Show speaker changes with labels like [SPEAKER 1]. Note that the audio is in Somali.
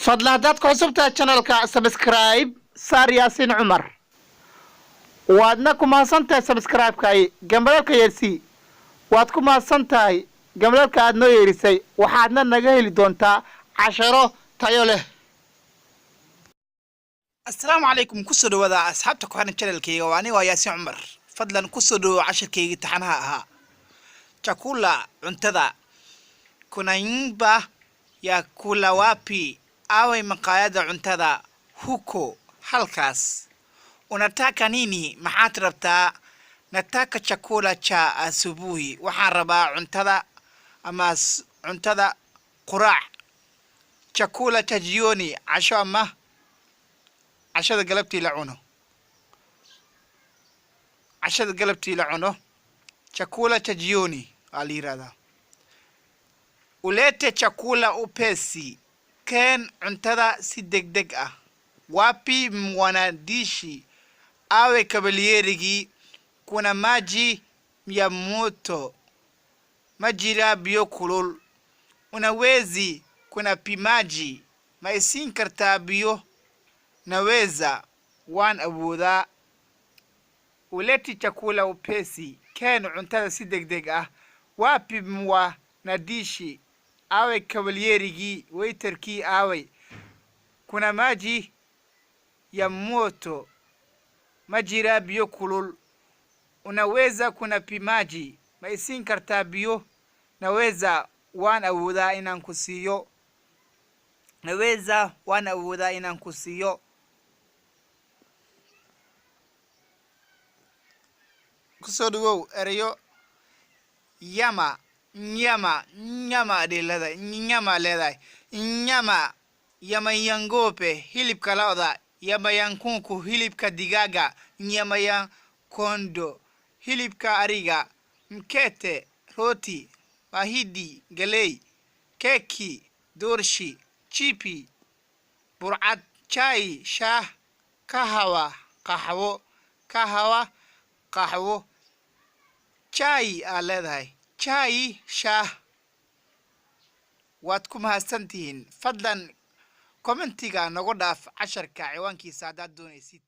[SPEAKER 1] fadlan haddaad ku cusubtahay channelka subscribe saar Yaasiin Cumar waadna ku mahadsantahay subscribe-kay gambalka yeersi waad ku mahadsantahay gambalka aad noo yeerisay waxaadna naga heli doontaa casharo tayo leh
[SPEAKER 2] السلام عليكم كسر وذا أصحابتك وحنا channel كي وأنا وياسين عمر فضلا كسر عشر كي تحنها ها chakula cuntada kuna nyumba ya kula wapi awe maqaayada cuntada huko halkaas unataka nini maxaad rabtaa nataka chakula cha asubuhi waxaan rabaa cuntada ama cuntada quraac chakula cha jioni casho ama عشرة قلبتي لعنه chakula cha jioni alirada ulete chakula upesi ken cuntada si degdeg ah wapi mwanadishi awe kabalierigi kuna maji ya moto majira biyo kulul unawezi kuna pimaji maisin kartaa biyo naweza waan awoodaa uleti chakula upesi keen cuntada si degdeg ah wapi mwa nadishi awe kabalierigi waiterkii awe kuna maji ya moto majira biyo kulul unaweza kuna pimaji maisin kartaa biyo naweza waan awoodaa inaan ku siiyo kusodwo erayo nyama leedahay nyama yangope hilibka lo'da yankunku hilibka digaaga yan kondo hilibka ariga mkete roti mahidi galey keki dorshi chipi burcad chai shah qaxwo chai leedahay chai shah waad ku mahadsantihiin fadlan commentiga nagu dhaaf casharka ciwaankiisa haddaad doonaysid